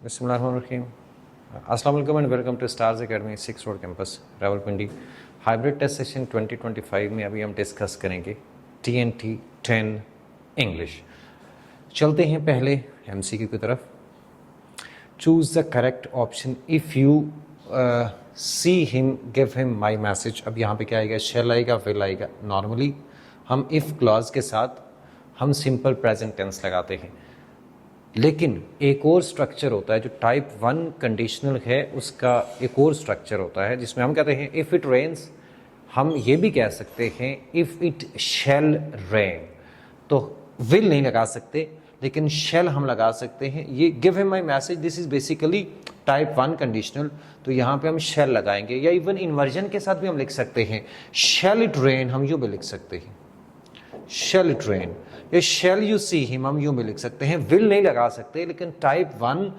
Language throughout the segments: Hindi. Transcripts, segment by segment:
बिस्मिल्लाहिर्रहमानिर्रहीम। अस्सलाम वालेकुम and welcome to Stars Academy 6 road campus Rawalpindi. Hybrid test session 2025 में अभी हम डिस्कस करेंगे TNT 10 इंग्लिश। चलते हैं पहले MCQ की तरफ। Choose the correct option if you see him give him my message. अब यहाँ पे क्या आएगा? शेल आएगा, विल आएगा। नॉर्मली हम इफ़ क्लॉज के साथ हम सिंपल प्रेजेंट टेंस लगाते हैं, लेकिन एक और स्ट्रक्चर होता है जो टाइप 1 कंडीशनल है, उसका एक और स्ट्रक्चर होता है जिसमें हम कहते हैं इफ़ इट रेन्स। हम ये भी कह सकते हैं इफ़ इट शैल रेन। तो विल नहीं लगा सकते, लेकिन शैल हम लगा सकते हैं। ये give him my message, this is basically type 1 conditional, तो यहाँ पे हम शैल लगाएंगे। या इवन इन्वर्जन के साथ भी हम लिख सकते हैं शैल इट रेन, हम यूँ भी लिख सकते हैं शैल इट रेन। या शैल यू सी हिम, हम यूं भी लिख सकते हैं। विल नहीं लगा सकते, लेकिन टाइप 1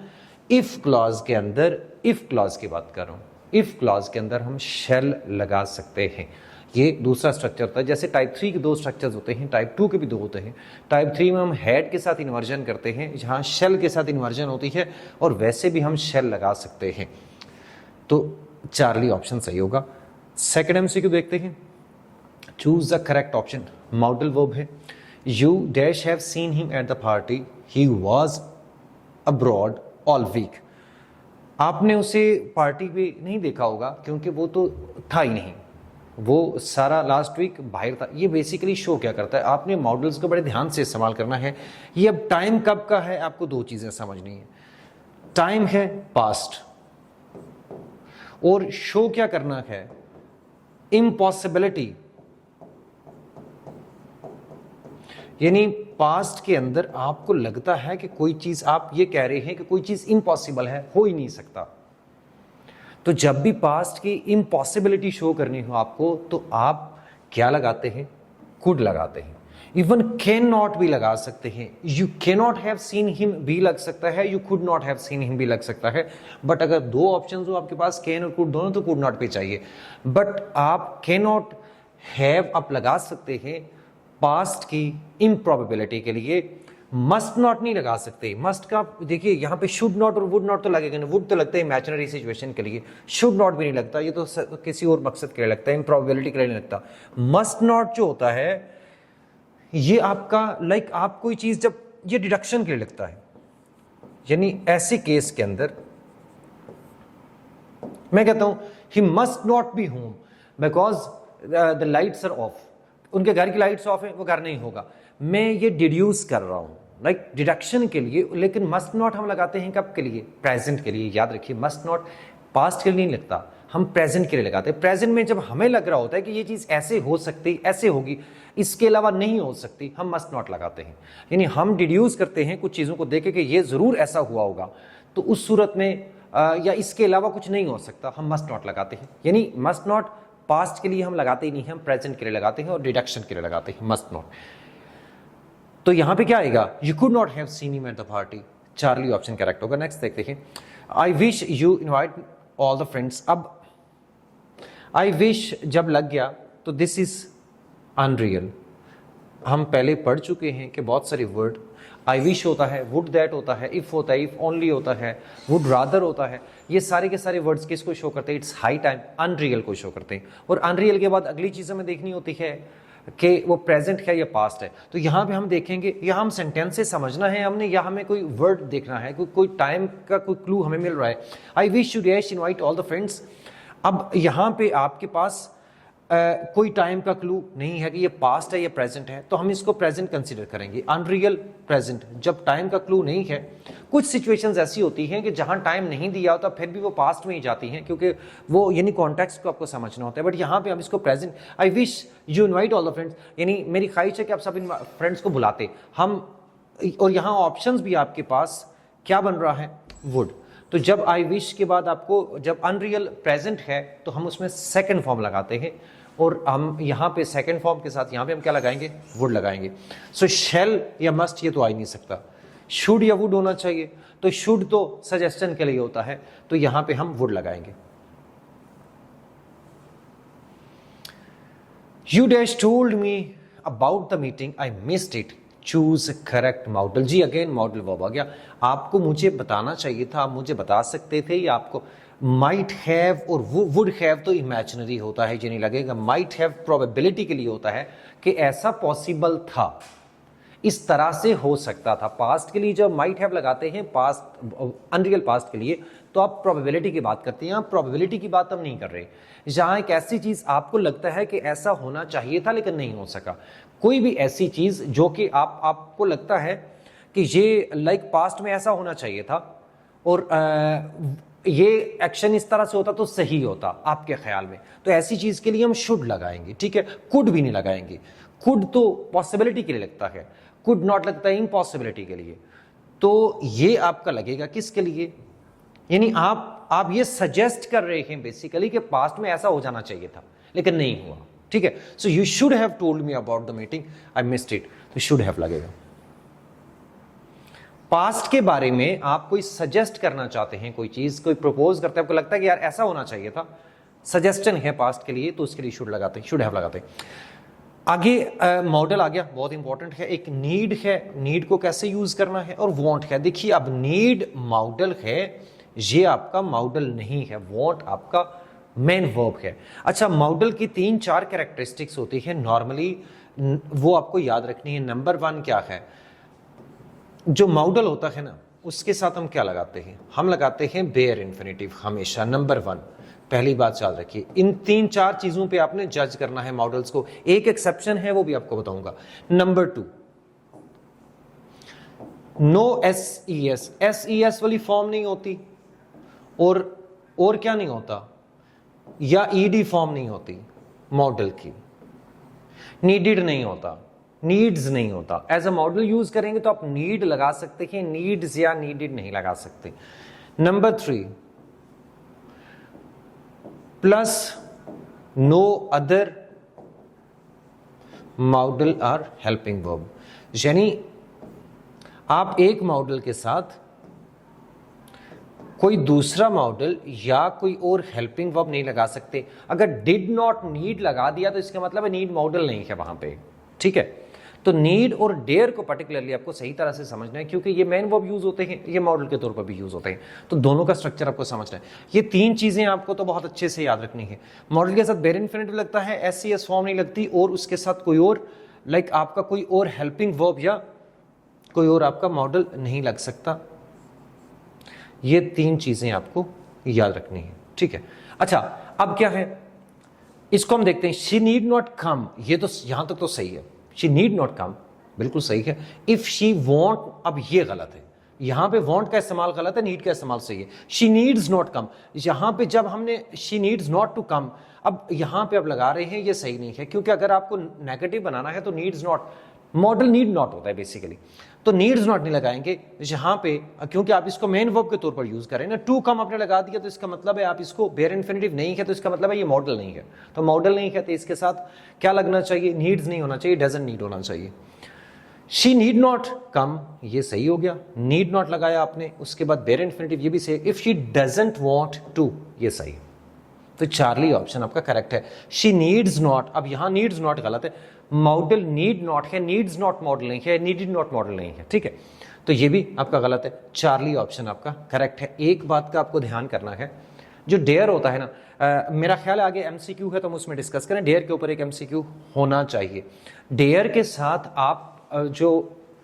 इफ क्लॉज के अंदर, इफ क्लॉज की बात कर रहा हूं, इफ क्लॉज के अंदर हम शैल लगा सकते हैं। ये दूसरा स्ट्रक्चर होता है। जैसे टाइप 3 के दो स्ट्रक्चर्स होते हैं, टाइप 2 के भी दो होते हैं। टाइप 3 में हम हैड के साथ इन्वर्जन करते हैं, जहां शैल के साथ इन्वर्जन होती है, और वैसे भी हम शैल लगा सकते हैं। तो चार्ली ऑप्शन सही होगा। सेकंड MCQ देखते हैं। Choose the correct option. Modal verb है। You dash have seen him at the party. He was abroad all week. आपने उसे पार्टी पे नहीं देखा होगा क्योंकि वो तो था ही नहीं, वो सारा लास्ट वीक बाहर था। ये बेसिकली शो क्या करता है? आपने मॉडल्स को बड़े ध्यान से इस्तेमाल करना है। ये अब टाइम कब का है, आपको दो चीजें समझनी है। टाइम है पास्ट, और शो क्या करना है? इम्पॉसिबिलिटी। यानी पास्ट के अंदर आपको लगता है कि कोई चीज, आप ये कह रहे हैं कि कोई चीज इम्पॉसिबल है, हो ही नहीं सकता। तो जब भी पास्ट की इम्पॉसिबिलिटी शो करनी हो आपको, तो आप क्या लगाते हैं? कुड लगाते हैं। इवन कैन नॉट भी लगा सकते हैं। You can not have seen him भी लग सकता है, you could not have seen him भी लग सकता है। बट अगर दो ऑप्शन हो आपके पास, कैन और कुड दोनों, तो कुड नॉट पे चाहिए। बट आप कैन नॉट हैव आप लगा सकते हैं पास्ट की इम्प्रॉबेबिलिटी के लिए। मस्ट नॉट नहीं लगा सकते। मस्ट का देखिए यहाँ पे शुड नॉट और वुड नॉट तो लगेगा नहीं। वुड तो लगता है इमेजिनरी सिचुएशन के लिए, शुड नॉट भी नहीं लगता, ये तो किसी और मकसद के लिए लगता है, इम्प्रॉबेबिलिटी के लिए नहीं लगता। मस्ट नॉट जो होता है, ये आपका लाइक आप कोई चीज जब ये डिडक्शन के लिए लगता है। यानी ऐसे केस के अंदर मैं कहता हूं he must not be home because the lights are off. उनके घर की लाइट्स ऑफ है, वो घर नहीं होगा। मैं ये डिड्यूस कर रहा हूं लाइक डिडक्शन के लिए। लेकिन मस्ट नॉट हम लगाते हैं कब के लिए? प्रेजेंट के लिए। याद रखिए, मस्ट नॉट पास्ट के लिए नहीं लगता, हम प्रेजेंट के लिए लगाते हैं। प्रेजेंट में जब हमें लग रहा होता है कि ये चीज ऐसे हो सकती, ऐसे होगी, इसके अलावा नहीं हो सकती, हम मस्ट नॉट लगाते हैं। यानी हम डिड्यूस करते हैं कुछ चीजों को देख के ये जरूर ऐसा हुआ होगा, तो उस सूरत में या इसके अलावा कुछ नहीं हो सकता, हम मस्ट नॉट लगाते हैं। यानी मस्ट नॉट पास्ट के लिए हम लगाते ही नहीं, हम प्रेजेंट के लिए लगाते हैं और डिडक्शन के लिए लगाते हैं मस्ट नॉट। तो यहां पे क्या आएगा? You could not have seen him at the party. Charlie option correct होगा। नेक्स्ट देखते हैं। I wish you invite all the friends. अब आई विश जब लग गया तो दिस इज अनरियल। हम पहले पढ़ चुके हैं कि बहुत सारे वर्ड आई विश होता है, वुड दैट होता है, इफ होता है, इफ ओनली होता है, वुड रादर होता है। ये सारे के सारे वर्ड्स किसको शो करते हैं? इट्स हाई टाइम, अनरियल को शो करते हैं। और अनरियल के बाद अगली चीज हमें देखनी होती है कि वो प्रेजेंट है या पास्ट है। तो यहाँ पे हम देखेंगे, या हम सेंटेंस से समझना है हमने, या हमें कोई वर्ड देखना है, कोई टाइम का कोई क्लू हमें मिल रहा है। I wish you dash invite all the friends. अब यहाँ पे आपके पास कोई टाइम का क्लू नहीं है कि ये पास्ट है या प्रेजेंट है, तो हम इसको प्रेजेंट कंसीडर करेंगे। अनरियल प्रेजेंट, जब टाइम का क्लू नहीं है। कुछ सिचुएशंस ऐसी होती हैं कि जहां टाइम नहीं दिया होता, फिर भी वो पास्ट में ही जाती हैं, क्योंकि वो यानी कॉन्टेक्स्ट को आपको समझना होता है। बट यहाँ पे हम इसको present, I wish you invite all the friends, यानी मेरी ख्वाहिश है कि आप सब फ्रेंड्स को बुलाते हम। और यहाँ ऑप्शंस भी आपके पास क्या बन रहा है? वुड। तो जब आई विश के बाद आपको, जब अनरियल प्रेजेंट है, तो हम उसमें सेकंड फॉर्म लगाते हैं, और हम यहाँ पे सेकंड फॉर्म के साथ यहाँ पे हम क्या लगाएंगे? वुड लगाएंगे। सो शैल या मस्ट ये तो आ ही नहीं सकता, शुड या वुड होना चाहिए। तो शुड तो सजेशन के लिए होता है, तो यहाँ पे हम वुड लगाएंगे। You dash told me about the meeting, I missed it. Choose correct modal. जी अगेन मॉडल वर्ब आ गया। आपको मुझे बताना चाहिए था, आप मुझे बता सकते थे, या आपको माइट हैव और वुड हैव तो इमेजिनरी होता है, ये नहीं लगेगा। माइट हैव प्रोबेबिलिटी के लिए होता है कि ऐसा पॉसिबल था, इस तरह से हो सकता था। पास्ट के लिए जब माइट हैव लगाते हैं पास्ट अनरियल पास्ट के लिए, तो आप प्रोबेबिलिटी की बात करते हैं। आप प्रोबेबिलिटी की बात हम नहीं कर रहे। जहां एक ऐसी चीज आपको लगता है कि ऐसा होना चाहिए था लेकिन नहीं हो सका, कोई भी ऐसी चीज जो कि आपको लगता है कि ये लाइक पास्ट में ऐसा होना चाहिए था और ये एक्शन इस तरह से होता तो सही होता आपके ख्याल में, तो ऐसी चीज के लिए हम शुड लगाएंगे, ठीक है। कुड भी नहीं लगाएंगे। कुड तो पॉसिबिलिटी के लिए लगता है, कुड नॉट लगता है इम्पॉसिबिलिटी के लिए। तो ये आपका लगेगा किसके लिए, यानी आप ये सजेस्ट कर रहे हैं बेसिकली कि पास्ट में ऐसा हो जाना चाहिए था लेकिन नहीं हुआ, ठीक है। So you should have told me about the meeting, I missed it, तो शुड हैव लगेगा। पास्ट के बारे में आप कोई सजेस्ट करना चाहते हैं, कोई चीज कोई प्रपोज करते हैं, आपको लगता है कि यार ऐसा होना चाहिए था, सजेस्टन है पास्ट के लिए, तो उसके लिए शुड लगाते हैं, शुड हैव लगाते हैं। आगे मॉडल आ गया, बहुत इंपॉर्टेंट है। एक नीड है, नीड को कैसे यूज करना है, और वांट है। देखिए अब नीड मॉडल है, ये आपका मॉडल नहीं है, वांट आपका मेन वर्ब है। अच्छा, मॉडल की 3-4 कैरेक्टरिस्टिक्स होती है नॉर्मली, वो आपको याद रखनी है। नंबर 1 क्या है, जो मॉडल होता है ना उसके साथ हम क्या लगाते हैं, हम लगाते हैं बेयर इन्फिनिटिव हमेशा। नंबर 1 पहली बात याद रखिए। इन 3-4 चीजों पे आपने जज करना है मॉडल्स को। एक एक्सेप्शन है, वो भी आपको बताऊंगा। नंबर 2, नो एसईएस, एसईएस वाली फॉर्म नहीं होती, और क्या नहीं होता, या ईडी फॉर्म नहीं होती मॉडल की। नीडेड नहीं होता, नीड्स नहीं होता। एज अ मॉडल यूज करेंगे तो आप नीड लगा सकते हैं, नीड्स या नीडेड नहीं लगा सकते। Number 3, plus no other modal are helping verb, यानी आप एक मॉडल के साथ कोई दूसरा मॉडल या कोई और हेल्पिंग वर्ब नहीं लगा सकते। अगर डिड नॉट नीड लगा दिया तो इसका मतलब है नीड मॉडल नहीं है वहां पे, ठीक है। तो नीड और डेयर को पर्टिकुलरली आपको सही तरह से समझना है, क्योंकि ये मेन वर्ब यूज होते हैं, ये मॉडल के तौर पर भी यूज होते हैं, तो दोनों का स्ट्रक्चर आपको समझना है। ये 3 चीजें आपको तो बहुत अच्छे से याद रखनी है। मॉडल के साथ बेयर इन्फिनिटिव लगता है, एससीएस फॉर्म नहीं लगती, और उसके साथ कोई और लाइक आपका कोई और हेल्पिंग वर्ब या कोई और आपका मॉडल नहीं लग सकता। ये 3 चीजें आपको याद रखनी है, ठीक है। अच्छा, अब क्या है, इसको हम देखते हैं। शी नीड नॉट कम, ये तो यहां तक तो सही है, शी नीड नॉट कम बिल्कुल सही है। इफ शी वॉन्ट, अब ये गलत है, यहां पे वॉन्ट का इस्तेमाल गलत है, नीड का इस्तेमाल सही है। शी नीड्स नॉट कम, यहां पे जब हमने she needs not to come, अब यहां पे अब लगा रहे हैं, ये सही नहीं है, क्योंकि अगर आपको नेगेटिव बनाना है तो needs not, model need not होता है बेसिकली, तो नीड्स नॉट नहीं लगाएंगे यहां पे, क्योंकि आप इसको मेन वर्ब के तौर पर यूज करें ना। टू कम आपने लगा दिया तो इसका मतलब है आप इसको, बेयर इन्फिनिटिव नहीं है तो इसका मतलब है ये मॉडल नहीं है, तो मॉडल नहीं है तो इसके साथ क्या लगना चाहिए, नीड्स नहीं होना चाहिए, डजंट नीड होना चाहिए। शी नीड नॉट कम, ये सही हो गया, नीड नॉट लगाया आपने, उसके बाद बेयर इन्फिनिटिव, ये भी सही। If she doesn't want to, ये सही, तो चार्ली ऑप्शन आपका करेक्ट है। शी नीड्स नॉट, अब यहां नीड्स नॉट गलत है, मॉडल नीड नॉट है, नीड्स नॉट मॉडल नहीं है, नीडेड नॉट मॉडल नहीं है, ठीक है, तो ये भी आपका गलत है। चार्ली ऑप्शन आपका करेक्ट है। एक बात का आपको ध्यान करना है, जो डेयर होता है ना, मेरा ख्याल है आगे एमसीक्यू है तो हम उसमें डिस्कस करें, डेयर के ऊपर एक एमसीक्यू होना चाहिए। डेयर के साथ आप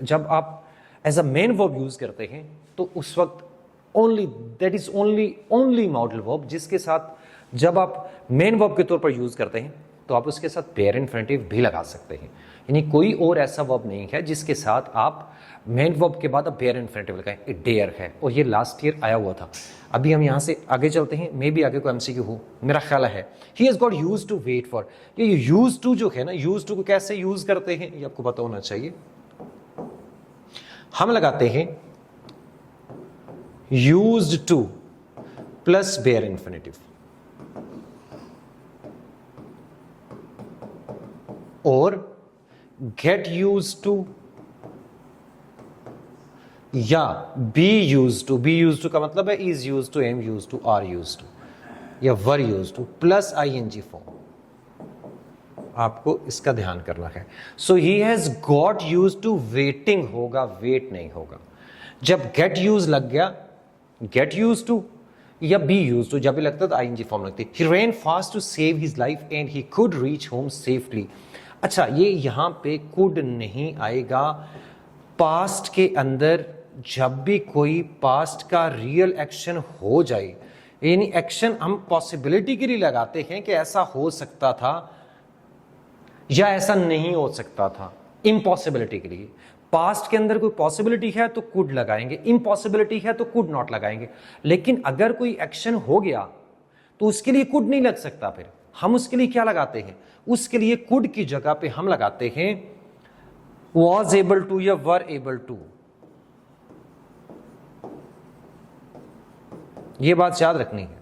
जब आप as a main verb use करते हैं तो उस वक्त only, that is only modal verb, जिसके साथ जब आप मेन वर्ब के तौर पर यूज करते हैं तो आप उसके साथ बेयर इन्फिनिटिव भी लगा सकते हैं, यानी कोई और ऐसा वर्ब नहीं है जिसके साथ आप मेन वर्ब के बाद आप बेयर इन्फिनिटिव लगाएं, डेयर है, और ये लास्ट ईयर आया हुआ था। अभी हम यहाँ से आगे चलते हैं, मे भी आगे को एमसीक्यू हो, मेरा ख्याल है। He has got used to wait for, ये यूज्ड टू जो है ना, यूज्ड टू को कैसे यूज करते हैं ये आपको पता होना चाहिए। हम लगाते हैं used to plus bare infinitive, और गेट यूज्ड टू या be used to, be used to का मतलब है is used to, am used to, are used to या were used to plus ING form. आपको इसका ध्यान करना है। So he has got use to waiting होगा, वेट नहीं होगा। जब गेट यूज लग गया, गेट यूज टू या बी यूज टू जब भी लगता है तो आईएनजी फॉर्म लगती है। He ran fast to save his life and he could reach home safely. अच्छा, ये यहां पे कुड नहीं आएगा। पास्ट के अंदर जब भी कोई पास्ट का रियल एक्शन हो जाए, यानी एक्शन हम पॉसिबिलिटी के लिए लगाते हैं कि ऐसा हो सकता था या ऐसा नहीं हो सकता था, इम्पॉसिबिलिटी के लिए। पास्ट के अंदर कोई पॉसिबिलिटी है तो कुड लगाएंगे, इम्पॉसिबिलिटी है तो कुड नॉट लगाएंगे। लेकिन अगर कोई एक्शन हो गया तो उसके लिए कुड नहीं लग सकता। फिर हम उसके लिए क्या लगाते हैं? उसके लिए कुड की जगह पे हम लगाते हैं वॉज एबल टू या वर एबल टू। ये बात याद रखनी है।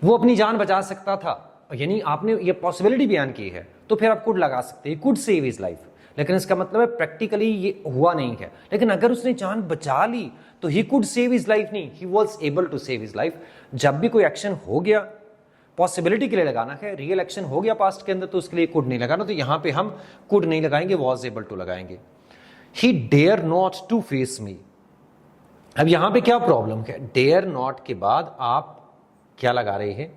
वो अपनी जान बचा सकता था, यानी आपने ये पॉसिबिलिटी बयान की है तो फिर आप कुड लगा सकते हैं, कुड सेव हिज लाइफ। लेकिन इसका मतलब है प्रैक्टिकली ये हुआ नहीं है। लेकिन अगर उसने जान बचा ली तो he could save his life नहीं, he was able to save his life. जब भी कोई एक्शन हो गया पॉसिबिलिटी के लिए लगाना है, रियल एक्शन हो गया पास्ट के अंदर तो उसके लिए कुड नहीं लगाना, तो यहां पे हम कुड नहीं लगाएंगे, वॉज एबल टू लगाएंगे। He dare not to face me. अब यहां पे क्या प्रॉब्लम है? डेयर नॉट के बाद आप क्या लगा रहे हैं?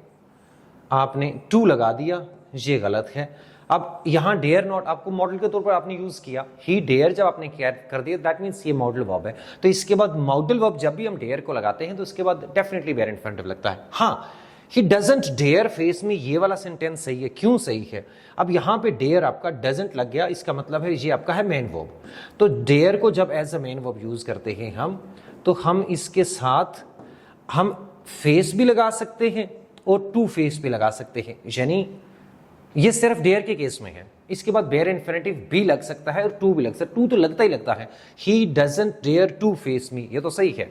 आपने टू लगा दिया, ये गलत है। अब यहां डेयर नॉट आपको मॉडल के तौर पर आपने यूज किया। ही डेयर जब आपने कर दिया दैट मींस ये मॉडल वर्ब है। तो इसके बाद मॉडल वर्ब जब भी हम डेयर को लगाते हैं तो उसके बाद डेफिनेटली वेर इन्फिनिटिव लगता है। हाँ, he doesn't dare face me, ये वाला सेंटेंस सही है। क्यों सही है? अब यहां पे डेयर आपका डजंट लग गया, इसका मतलब है ये आपका है मेन वर्ब। तो डेयर को जब as a main verb use करते हैं हम, तो हम इसके साथ हम फेस भी लगा सकते हैं और टू फेस भी लगा सकते हैं। यानी ये सिर्फ डेयर के केस में है। इसके बाद बेयर इन्फिनिटिव भी लग सकता है और टू भी लग सकता है। टू तो लगता ही लगता है। He doesn't dare to face me, ये तो सही है।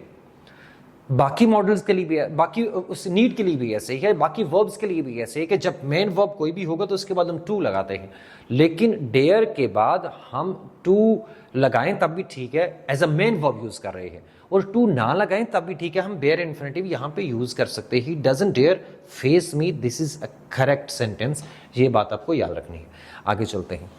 बाकी मॉडल्स के लिए भी है, बाकी उस नीड के लिए भी ऐसे ही है, बाकी वर्ब्स के लिए भी ऐसे है कि जब मेन वर्ब कोई भी होगा तो उसके बाद हम टू लगाते हैं। लेकिन डेयर के बाद हम टू लगाएं तब भी ठीक है, as a main verb use कर रहे हैं। और टू ना लगाएं तब भी ठीक है, हम बेयर इन्फिनिटिव यहां पे यूज कर सकते हैं। He doesn't dare face me, this is a correct sentence. ये बात आपको याद रखनी है। आगे चलते हैं।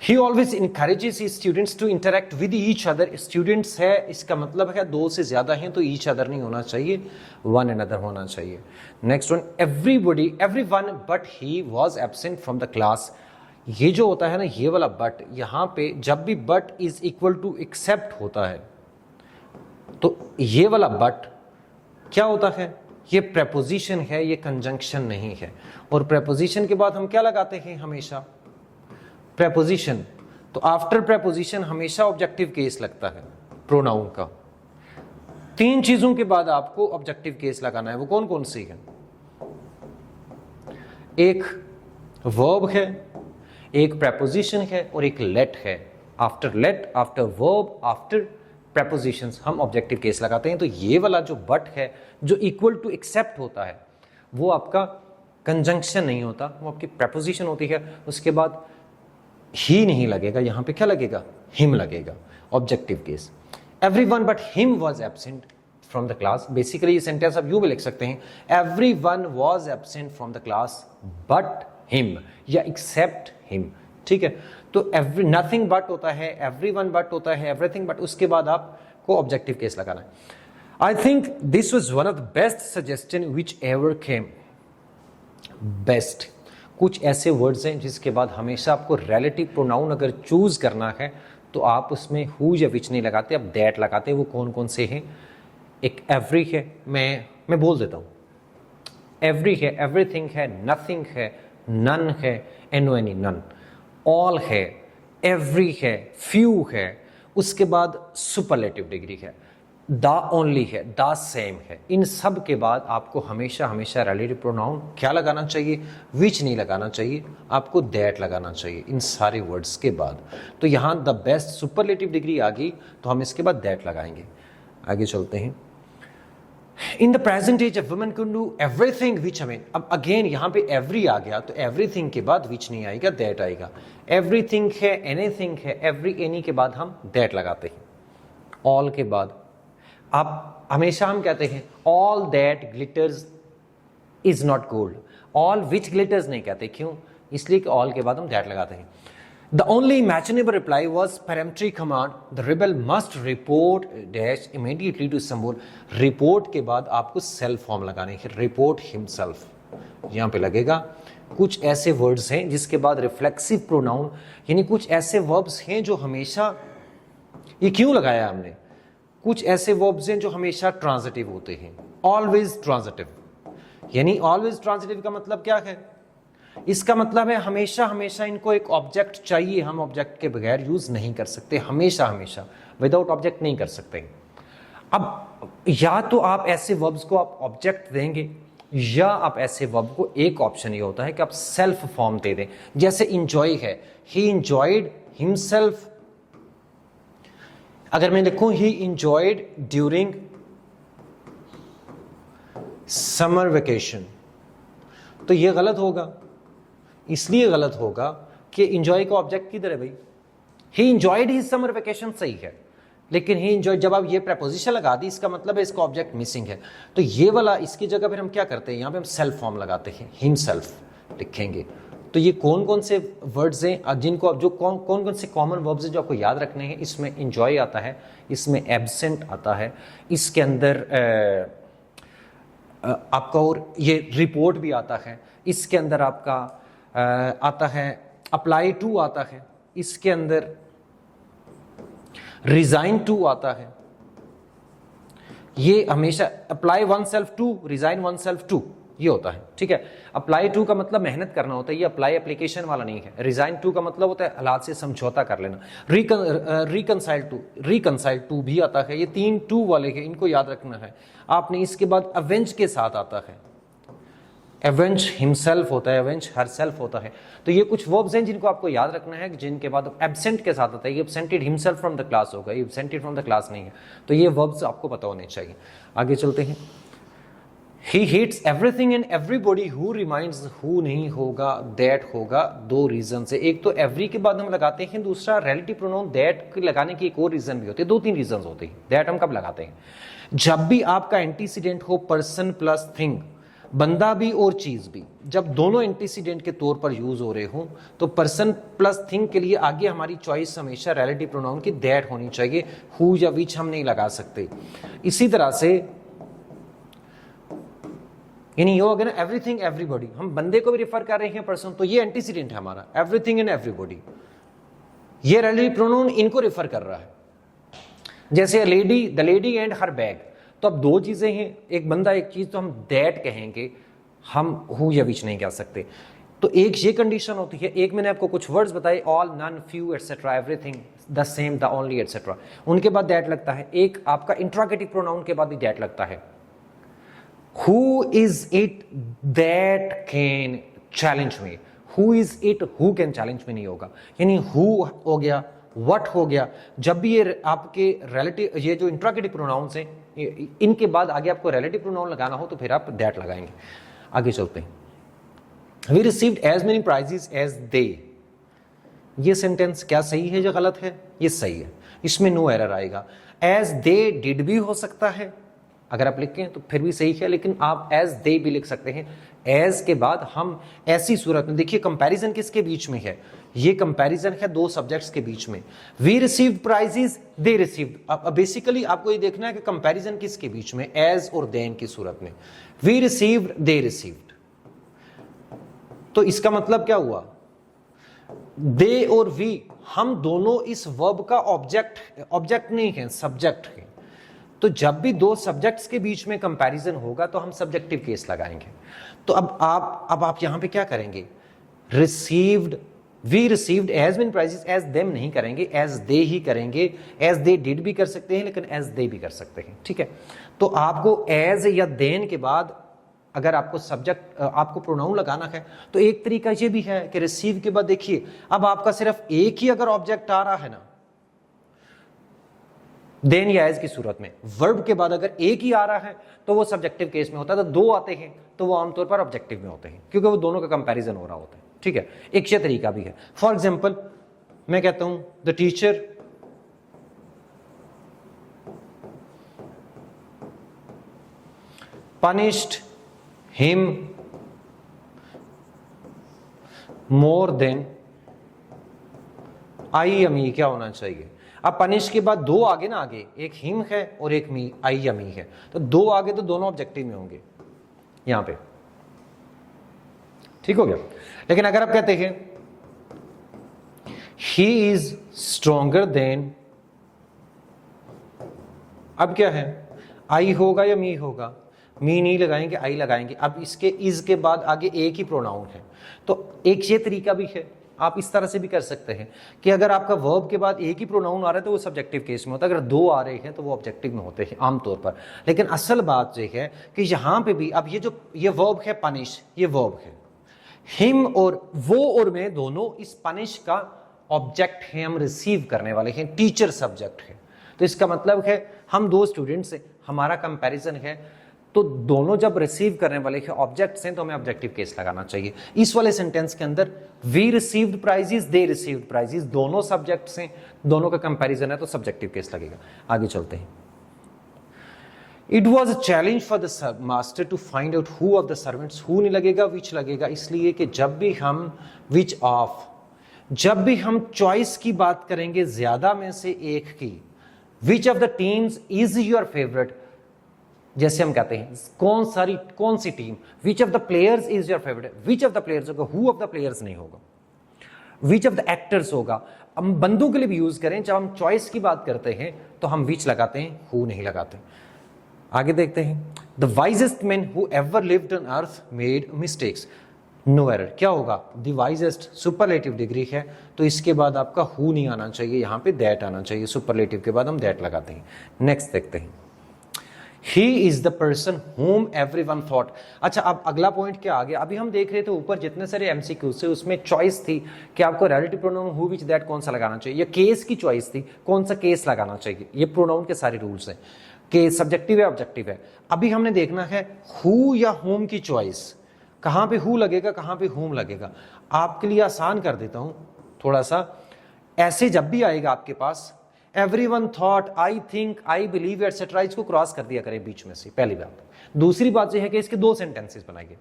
He always encourages his students to interact with each other. Students है, इसका मतलब है दो से ज्यादा हैं तो each other नहीं होना चाहिए, one another होना चाहिए। Next one, everybody, everyone but he was absent from the class. ये जो होता है ना, ये वाला but, यहाँ पे जब भी but is equal to except होता है तो ये वाला but क्या होता है? ये preposition है, ये conjunction नहीं है। और preposition के बाद हम क्या लगाते हैं? हमेशा प्रेपोजिशन। तो आफ्टर प्रेपोजिशन हमेशा ऑब्जेक्टिव केस लगता है प्रोनाउन का। तीन चीजों के बाद आपको ऑब्जेक्टिव केस लगाना है। वो कौन कौन सी है? एक वर्ब है, एक प्रेपोजिशन है और एक लेट है। After let, after verb, after prepositions हम ऑब्जेक्टिव केस लगाते हैं। तो ये वाला जो बट है, जो इक्वल टू एक्सेप्ट होता है, वो आपका कंजंक्शन नहीं होता, वो आपकी प्रेपोजिशन होती है। उसके बाद ही नहीं लगेगा, यहां पे क्या लगेगा? हिम लगेगा, objective case. Everyone but him was absent from the class. Basically ये सेंटेंस आप यूं भी लिख सकते हैं, everyone was absent from the class but him या एक्सेप्ट हिम। ठीक है, तो एवरी नथिंग बट होता है, एवरीवन बट होता है, एवरीथिंग बट, उसके बाद आपको ऑब्जेक्टिव केस लगाना है। I think this was one of the best suggestion which ever came. Best, कुछ ऐसे वर्ड्स हैं जिसके बाद हमेशा आपको रिलेटिव प्रोनाउन अगर चूज करना है तो आप उसमें हु या विच नहीं लगाते, आप दैट लगाते। वो कौन कौन से हैं? एक एवरी है, मैं बोल देता हूं। एवरी है, एवरीथिंग है, नथिंग है, नन है, एनो एनी नन, ऑल है, एवरी है, फ्यू है, उसके बाद सुपरलेटिव डिग्री है, द ओनली है, द सेम है। इन सब के बाद आपको हमेशा हमेशा रिलेटिव प्रोनाउन क्या लगाना चाहिए? विच नहीं लगाना चाहिए, आपको दैट लगाना चाहिए इन सारे वर्ड्स के बाद। तो यहां द बेस्ट सुपरलेटिव डिग्री आ गई तो हम इसके बाद दैट लगाएंगे। आगे चलते हैं। In the present age a woman can do everything which, हमें अब अगेन यहां पे एवरी आ गया तो एवरीथिंग के बाद विच नहीं आएगा, दैट आएगा। एवरीथिंग है, एनीथिंग है, एवरी एनी के बाद हम दैट लगाते हैं। ऑल के बाद आप हमेशा हम कहते हैं all that glitters is not gold. All which glitters नहीं कहते, क्यों? इसलिए कि ऑल के बाद हम दैट लगाते हैं। The only imaginable reply was peremptory command, the rebel must report dash immediately to Istanbul। Report के बाद आपको सेल्फ फॉर्म लगाने हैं, रिपोर्ट हिमसेल्फ यहां पे लगेगा। कुछ ऐसे वर्ड्स हैं जिसके बाद रिफ्लेक्सिव प्रोनाउन, यानी कुछ ऐसे वर्ब्स हैं जो हमेशा, ये क्यों लगाया हमने, कुछ ऐसे वर्ब्स हैं जो हमेशा ट्रांजिटिव होते हैं, ऑलवेज ट्रांजिटिव। यानी ऑलवेज ट्रांजिटिव का मतलब क्या है? इसका मतलब है हमेशा हमेशा इनको एक ऑब्जेक्ट चाहिए, हम ऑब्जेक्ट के बगैर यूज नहीं कर सकते, हमेशा हमेशा विदाउट ऑब्जेक्ट नहीं कर सकते। अब या तो आप ऐसे वर्ब्स को आप ऑब्जेक्ट देंगे, या आप ऐसे वर्ब को, एक ऑप्शन ये होता है कि आप सेल्फ फॉर्म दे दें। जैसे इंजॉय है, ही इंजॉयड हिमसेल्फ। अगर मैं लिखूं ही इंजॉयड ड्यूरिंग समर वेकेशन, तो ये गलत होगा। इसलिए गलत होगा कि इंजॉय का ऑब्जेक्ट किधर है भाई? ही इंजॉयड हिज समर वेकेशन सही है, लेकिन ही इंजॉय, जब आप ये प्रपोजिशन लगा दी इसका मतलब है इसका ऑब्जेक्ट मिसिंग है। तो ये वाला, इसकी जगह फिर हम क्या करते हैं, यहां पे हम सेल्फ फॉर्म लगाते हैं, हिमसेल्फ लिखेंगे। तो ये कौन कौन से वर्ड्स हैं जिनको आप, जो कौन कौन से कॉमन वर्ब्स हैं जो आपको याद रखने हैं? इसमें इंजॉय आता है, इसमें एब्सेंट आता है, इसके अंदर आपका और ये रिपोर्ट भी आता है, इसके अंदर आपका आता है अप्लाई टू आता है, इसके अंदर रिजाइन टू आता है। ये हमेशा apply oneself to, resign oneself to, ये होता है। ठीक है, अप्लाई टू का मतलब मेहनत करना होता है, ये अप्लाई एप्लीकेशन वाला नहीं है। रिजाइन टू का मतलब होता है हालात से समझौता कर लेना। रिकंसाइल टू भी आता है। ये तीन टू वाले हैं, इनको याद रखना है आपने। इसके बाद अवेंज के साथ आता है, एवेंज हिमसेल्फ होता है, एवेंज हरसेल्फ होता है। तो ये कुछ वर्ब्स हैं जिनको आपको याद रखना है, जिनके बाद एब्सेंट के साथ आता है। ये एब्सेंटेड हिमसेल्फ फ्रॉम द क्लास होगा, ये एब्सेंटेड फ्रॉम द क्लास नहीं है। तो ये वर्ब्स आपको पता होने चाहिए। आगे चलते हैं। He hates everything and everybody, who reminds, who नहीं होगा, दैट होगा। दो रीजन से, एक तो एवरी के बाद हम लगाते हैं, दूसरा रिलेटिव प्रोनाउन दैट लगाने की एक और रीजन भी होती है। दो तीन रीजन होते हैं। दैट हम कब लगाते हैं? जब भी आपका एंटीसीडेंट हो पर्सन प्लस थिंग, बंदा भी और चीज भी, जब दोनों एंटीसीडेंट के तौर पर यूज हो रहे हों, तो पर्सन प्लस थिंग के लिए आगे हमारी चॉइस हमेशा रिलेटिव प्रोनाउन की दैट होनी चाहिए, हु या विच हम नहीं लगा सकते। इसी तरह से यानी ये हो गया ना एवरीथिंग एवरीबॉडी, हम बंदे को भी रिफर कर रहे हैं पर्सन, तो ये एंटीसीडेंट है हमारा एवरीथिंग एंड एवरीबॉडी। ये रिलेटिव प्रोनाउन इनको रिफर कर रहा है। जैसे lady, the lady and her bag, तो अब दो चीजें हैं, एक बंदा एक चीज, तो हम दैट कहेंगे, हम हु या विच नहीं कह सकते। तो एक ये कंडीशन होती है। एक मैंने आपको कुछ वर्ड्स बताए, all, none, few etcetera, everything, the same, the only etcetera, उनके बाद दैट लगता है। एक आपका इंट्रोगेटिव प्रोनाउन के बाद भी दैट लगता है। Who is it that can challenge me, who is it who can challenge me नहीं होगा। यानी हु हो गया, व्हाट हो गया। जब भी ये आपके रिलेटिव, ये जो इंट्रोगेटिव प्रोनाउंस हैं, इनके बाद आगे आपको रिलेटिव प्रोनाउन लगाना हो तो फिर आप दैट लगाएंगे। आगे चलते हैं। We received as many prizes as they, ये सेंटेंस क्या सही है या गलत है? ये सही है, इसमें नो एरर आएगा। एज दे डिड भी हो सकता है, अगर आप लिखें तो फिर भी सही है, लेकिन आप एज दे भी लिख सकते हैं। एज के बाद हम ऐसी सूरत में, देखिए कंपैरिजन किसके बीच में है? ये कंपैरिजन है दो सब्जेक्ट्स के बीच में। We received prizes, they received. अब बेसिकली आपको ये देखना है कि कंपैरिजन किसके बीच में, एज और देन की सूरत में। वी रिसीव्ड, दे रिसीव्ड, तो इसका मतलब क्या हुआ? दे और वी, हम दोनों इस वर्ब का ऑब्जेक्ट नहीं है, सब्जेक्ट है। तो जब भी दो सब्जेक्ट्स के बीच में कंपैरिजन होगा तो हम सब्जेक्टिव केस लगाएंगे। तो अब आप यहां पे क्या करेंगे? Received, we received as many prizes, as them नहीं करेंगे, एज दे ही करेंगे। एज दे डिड भी कर सकते हैं, लेकिन एज दे भी कर सकते हैं। ठीक है, तो आपको एज या देन के बाद अगर आपको सब्जेक्ट, आपको प्रोनाउन लगाना है, तो एक तरीका ये भी है कि रिसीव के बाद देखिए, अब आपका सिर्फ एक ही अगर ऑब्जेक्ट आ रहा है ना, देन या एज की सूरत में, वर्ब के बाद अगर एक ही आ रहा है तो वो सब्जेक्टिव केस में होता है। तो दो आते हैं तो वो आमतौर पर ऑब्जेक्टिव में होते हैं, क्योंकि वो दोनों का कंपैरिजन हो रहा होता है। ठीक है, एक ये तरीका भी है। फॉर एग्जाम्पल मैं कहता हूं the teacher punished him more than I या मी क्या होना चाहिए। अब पनिश के बाद दो आगे ना, आगे एक हिम है और एक मी, आई या मी है, तो दो आगे तो दोनों ऑब्जेक्टिव में होंगे यहां पे, ठीक हो गया। लेकिन अगर आप कहते हैं ही इज स्ट्रोंगर देन, अब क्या है, आई होगा या मी होगा, मी नहीं लगाएंगे आई लगाएंगे। अब इसके इज के बाद आगे एक ही प्रोनाउन है, तो एक ये तरीका भी है, आप इस तरह से भी कर सकते हैं कि अगर आपका वर्ब के बाद एक ही प्रोनाउन आ रहा है तो वो सब्जेक्टिव केस में होता है, अगर दो आ रहे हैं तो वो ऑब्जेक्टिव में होते हैं आमतौर पर। लेकिन असल बात ये है कि यहां पे भी, अब ये वर्ब है पनिश, ये वर्ब है, हिम और वो और मैं दोनों इस पनिश का ऑब्जेक्ट हैं, हम रिसीव करने वाले हैं, टीचर सब्जेक्ट है। तो इसका मतलब है हम दो स्टूडेंट्स हैं, हमारा कंपैरिजन है, तो दोनों जब रिसीव करने वाले हैं ऑब्जेक्ट्स हैं तो हमें ऑब्जेक्टिव केस लगाना चाहिए। इस वाले सेंटेंस के अंदर we received prizes, they received prizes, दोनों सब्जेक्ट्स हैं, दोनों का कंपैरिजन है तो सब्जेक्टिव केस लगेगा। आगे चलते हैं। It was a challenge for the master to find out who of the servants, who नहीं लगेगा विच लगेगा, इसलिए कि जब भी हम विच ऑफ, जब भी हम चॉइस की बात करेंगे ज्यादा में से एक की, which of the teams is your favourite, जैसे हम कहते हैं कौन सी team, which of the players is your favourite, which of the players होगा, हु ऑफ द प्लेयर्स नहीं होगा, विच ऑफ द एक्टर्स होगा। हम बंदों के लिए भी यूज करें, जब हम चॉइस की बात करते हैं तो हम विच लगाते हैं, हु नहीं लगाते। आगे देखते हैं। The wisest man who ever lived on earth made mistakes, no error, क्या होगा, द वाइजेस्ट सुपरलेटिव डिग्री है तो इसके बाद आपका हु नहीं आना चाहिए, यहां पे दैट आना चाहिए, सुपरलेटिव के बाद हम दैट लगाते हैं। नेक्स्ट देखते हैं। He is the person whom everyone thought। अच्छा, अब अगला पॉइंट क्या आ गया, अभी हम देख रहे थे ऊपर जितने सारे एमसीक्यूज थे उसमें चॉइस थी कि आपको relative pronoun who which that कौन सा लगाना चाहिए, या केस की चॉइस थी कौन सा केस लगाना चाहिए। ये प्रोनाउन के सारे रूल्स हैं कि सब्जेक्टिव है ऑब्जेक्टिव है। अभी हमने देखना है हु या होम की चॉइस, कहां पे हु लगेगा कहां पे होम लगेगा। आपके लिए आसान कर देता हूं थोड़ा सा, ऐसे जब भी आएगा आपके पास everyone thought, I think, I believe etcetera, इसको क्रॉस कर दिया करें बीच में से, पहली बात। दूसरी बात यह है कि इसके दो सेंटेंसेस बनाएंगे।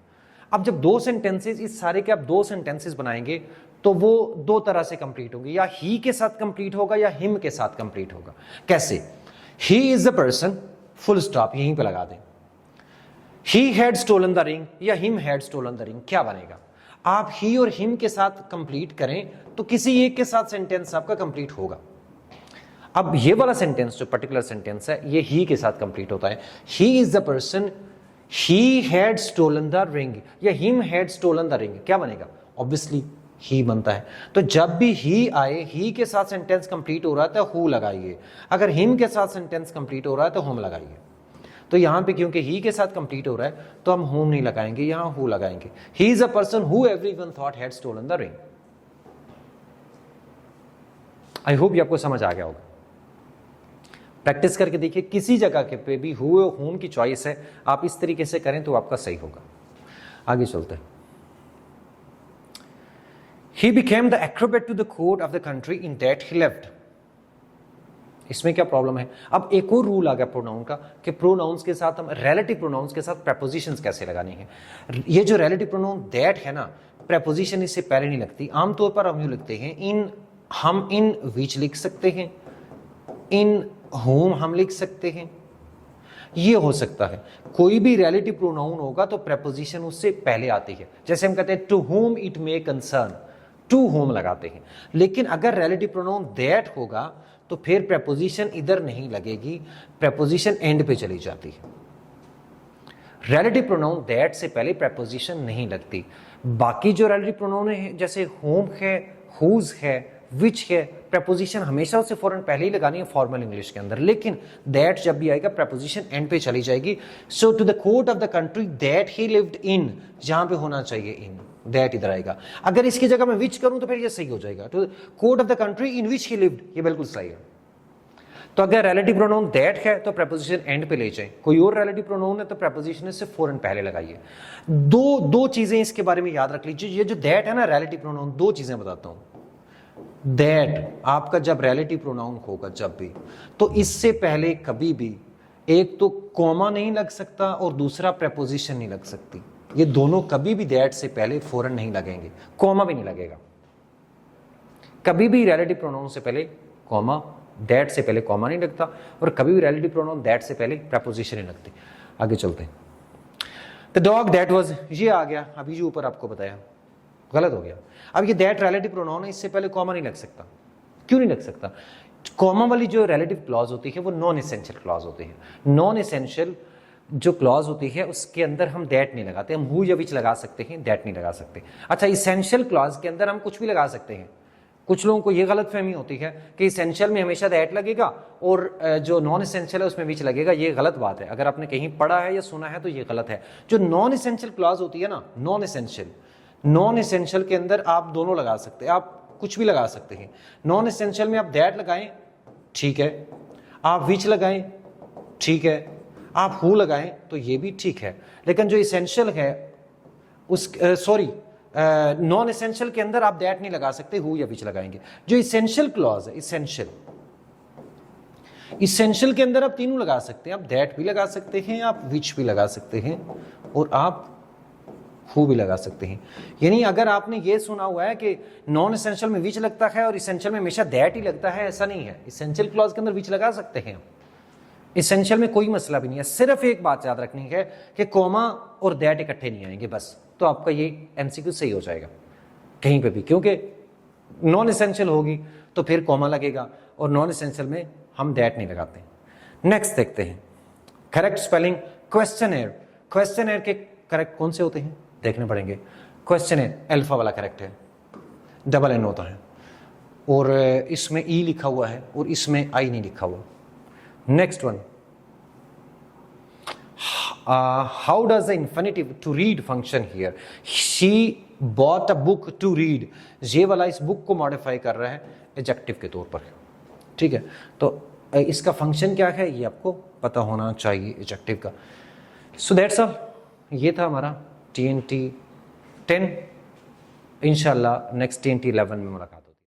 अब जब दो सेंटेंसेस, इस सारे के आप दो सेंटेंसेस बनाएंगे तो वो दो तरह से कंप्लीट होंगे, या ही के साथ कंप्लीट होगा या हिम के साथ कंप्लीट होगा। कैसे, he is the person, full stop यहीं पे लगा दें, he had stolen the ring या him had stolen the ring, क्या बनेगा। आप ही और हिम के साथ कंप्लीट करें तो किसी एक के साथ सेंटेंस आपका कंप्लीट होगा। अब ये वाला सेंटेंस जो पर्टिकुलर सेंटेंस है ये ही के साथ कंप्लीट होता है। He is the person, he had stolen the ring या him had stolen the ring, क्या बनेगा, ऑब्वियसली ही बनता है। तो जब भी ही आए, ही के साथ सेंटेंस कंप्लीट हो रहा है तो हु लगाइए, अगर हिम के साथ सेंटेंस कंप्लीट हो रहा है तो होम लगाइए। तो यहां पे क्योंकि ही के साथ कंप्लीट हो रहा है तो हम होम नहीं लगाएंगे, यहां हु लगाएंगे। He is a person who everyone thought had stolen the ring. I hope ये आपको समझ आ गया होगा। प्रैक्टिस करके देखिए, किसी जगह के पे भी हु होम की चॉइस है, आप इस तरीके से करें तो आपका सही होगा। आगे चलते हैं। He became the acrobat to the court of the country in that he left। इसमें क्या प्रॉब्लम है, अब एक और रूल आ गया प्रोनाउन का कि प्रोनाउंस के साथ हम रिलेटिव प्रोनाउंस के साथ प्रेपोजिशंस कैसे लगानी है। ये जो रिलेटिव प्रोनाउन दैट है ना, प्रेपोजिशन इससे पहले नहीं लगती। आमतौर पर हम यूं लिखते हैं इन, हम इन विच लिख सकते हैं, इन होम हम लिख सकते हैं, ये हो सकता है। कोई भी रिलेटिव प्रोनाउन होगा तो प्रेपोजिशन उससे पहले आती है। जैसे हम कहते हैं to whom it may concern, to whom लगाते हैं। लेकिन अगर रिलेटिव प्रोनाउन दैट होगा तो फिर प्रेपोजिशन इधर नहीं लगेगी, प्रेपोजिशन एंड पे चली जाती है। रिलेटिव प्रोनाउन दैट से पहले प्रेपोजिशन नहीं लगती। बाकी जो रिलेटिव प्रोनाउन है जैसे होम है, हुज है, विच है, प्रेपोजिशन हमेशा उससे फौरन पहले ही लगानी है फॉर्मल इंग्लिश के अंदर। लेकिन दैट जब भी आएगा प्रेपोजिशन एंड पे चली जाएगी। So to the court of the country that he lived in, जहां पे होना चाहिए इन, दैट इधर आएगा। अगर इसकी जगह मैं विच करूं तो फिर ये सही हो जाएगा। To the court of the country in which he lived, ये बिल्कुल सही है। तो अगर रिलेटिव प्रोनाउन दैट है तो प्रेपोजिशन एंड पे ले जाएं, कोई और रिलेटिव प्रोनाउन है तो प्रेपोजिशन इससे फौरन पहले लगाइए। दो चीजें इसके बारे में याद रख लीजिए। ये जो दैट है ना रिलेटिव प्रोनाउन, दो चीजें बताता हूं। दैट आपका जब रिलेटिव प्रोनाउन होगा जब भी, तो इससे पहले कभी भी एक तो कॉमा नहीं लग सकता और दूसरा प्रेपोजिशन नहीं लग सकती। ये दोनों कभी भी दैट से पहले फौरन नहीं लगेंगे, कॉमा भी नहीं लगेगा। कभी भी रिलेटिव प्रोनाउन से पहले कॉमा, दैट से पहले कॉमा नहीं लगता, और कभी भी रिलेटिव प्रोनाउन दैट से पहले प्रपोजिशन नहीं लगती। आगे चलते हैं। द डॉग दैट वाज, ये आ गया अभी जो ऊपर आपको बताया, गलत हो गया। अब ये दैट रिलेटिव प्रोनाउन है, इससे पहले कॉमा नहीं लग सकता। क्यों नहीं लग सकता? कॉमा वाली जो रिलेटिव क्लॉज होती है वो नॉन एसेंशियल क्लॉज होती है। नॉन एसेंशियल जो क्लॉज होती है उसके अंदर हम दैट नहीं लगाते, हम हु या विच लगा सकते हैं, दैट नहीं लगा सकते। अच्छा, इसेंशियल क्लॉज के अंदर हम कुछ भी लगा सकते हैं। कुछ लोगों को ये गलत फहमी होती है कि इसेंशियल में हमेशा दैट लगेगा और जो नॉन इसेंशियल है उसमें विच लगेगा। ये गलत बात है। अगर आपने कहीं पढ़ा है या सुना है तो ये गलत है। जो नॉन इसेंशियल क्लॉज होती है ना, नॉन इसेंशियल के अंदर आप दोनों लगा सकते हैं, आप कुछ भी लगा सकते हैं। नॉन इसेंशियल में आप दैट लगाएं, ठीक है, आप विच लगाएं, ठीक है, आप हु लगाएं तो ये भी ठीक है। लेकिन जो इसेंशियल है उस नॉन एसेंशियल के अंदर आप दैट नहीं लगा सकते, हु या विच लगाएंगे। जो इसेंशियल क्लॉज है, इसेंशियल के अंदर आप तीनों लगा सकते हैं। आप दैट भी लगा सकते हैं, आप विच भी लगा सकते हैं, और आप हु भी लगा सकते हैं। यानी अगर आपने ये सुना हुआ है कि नॉन एसेंशियल में विच लगता है और इसेंशियल में हमेशा दैट ही लगता है, ऐसा नहीं है। इसेंशियल क्लॉज के अंदर विच लगा सकते हैं, इसेंशियल में कोई मसला भी नहीं है। सिर्फ एक बात याद रखनी है कि कॉमा और दैट इकट्ठे नहीं आएंगे, बस, तो आपका ये एमसीक्यू सही हो जाएगा कहीं पे भी। क्योंकि नॉन एसेंशियल होगी तो फिर कॉमा लगेगा, और नॉन एसेंशियल में हम दैट नहीं लगाते। नेक्स्ट देखते हैं करेक्ट स्पेलिंग क्वेश्चनर। क्वेश्चनर के करेक्ट कौन से होते हैं देखने पड़ेंगे। क्वेश्चनर अल्फा वाला करेक्ट है, डबल एन होता है, और इसमें ई लिखा हुआ है और इसमें आई नहीं लिखा हुआ। Next one, how does the infinitive to read function here? She bought a book to read. ये वाला इस बुक को मॉडिफाई कर रहा है एडजेक्टिव के तौर पर, ठीक है। तो इसका फंक्शन क्या है ये आपको पता होना चाहिए एडजेक्टिव का। सो दैट्स ऑल, ये था हमारा TNT 10। इंशाल्लाह नेक्स्ट TNT 11 में मुलाकात।